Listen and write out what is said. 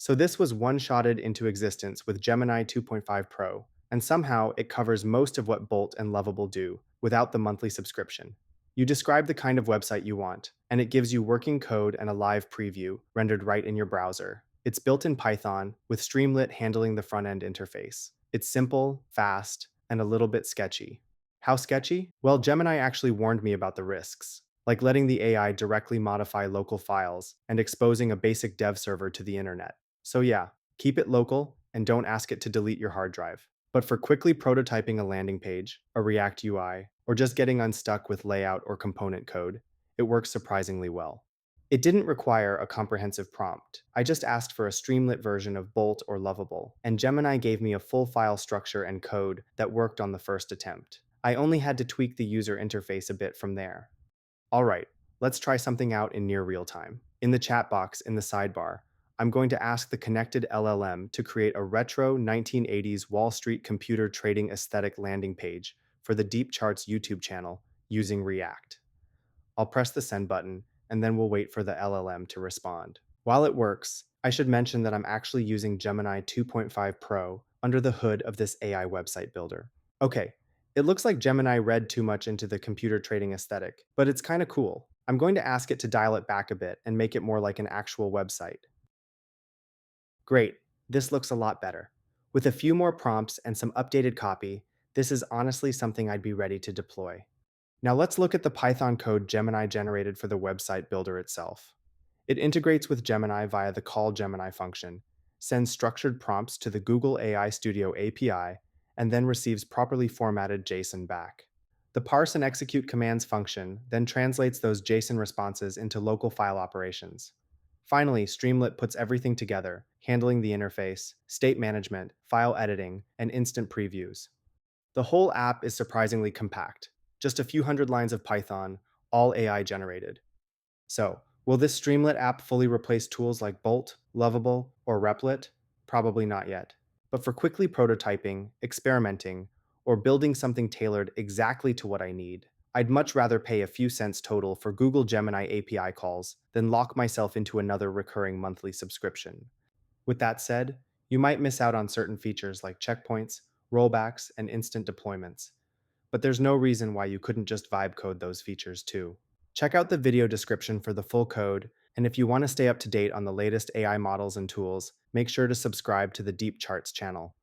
So this was one-shotted into existence with Gemini 2.5 Pro, and somehow it covers most of what Bolt and Lovable do without the monthly subscription. You describe the kind of website you want, and it gives you working code and a live preview rendered right in your browser. It's built in Python, with Streamlit handling the front-end interface. It's simple, fast, and a little bit sketchy. How sketchy? Well, Gemini actually warned me about the risks, like letting the AI directly modify local files and exposing a basic dev server to the internet. So yeah, keep it local and don't ask it to delete your hard drive. But for quickly prototyping a landing page, a React UI, or just getting unstuck with layout or component code, it works surprisingly well. It didn't require a comprehensive prompt. I just asked for a Streamlit version of Bolt or Lovable, and Gemini gave me a full file structure and code that worked on the first attempt. I only had to tweak the user interface a bit from there. Alright, let's try something out in near real time. In the chat box in the sidebar, I'm going to ask the connected LLM to create a retro 1980s Wall Street computer trading aesthetic landing page for the Deep Charts YouTube channel using React. I'll press the send button, and then we'll wait for the LLM to respond. While it works, I should mention that I'm actually using Gemini 2.5 Pro under the hood of this AI website builder. Okay, it looks like Gemini read too much into the computer trading aesthetic, but it's kind of cool. I'm going to ask it to dial it back a bit and make it more like an actual website. Great, this looks a lot better. With a few more prompts and some updated copy, this is honestly something I'd be ready to deploy. Now let's look at the Python code Gemini generated for the website builder itself. It integrates with Gemini via the call Gemini function, sends structured prompts to the Google AI Studio API, and then receives properly formatted JSON back. The parse and execute commands function then translates those JSON responses into local file operations. Finally, Streamlit puts everything together, handling the interface, state management, file editing, and instant previews. The whole app is surprisingly compact, just a few hundred lines of Python, all AI generated. So, will this Streamlit app fully replace tools like Bolt, Lovable, or Replit? Probably not yet. But for quickly prototyping, experimenting, or building something tailored exactly to what I need, I'd much rather pay a few cents total for Google Gemini API calls than lock myself into another recurring monthly subscription. With that said, you might miss out on certain features like checkpoints, rollbacks, and instant deployments, but there's no reason why you couldn't just vibe code those features too. Check out the video description for the full code, and if you want to stay up to date on the latest AI models and tools, make sure to subscribe to the Deep Charts channel.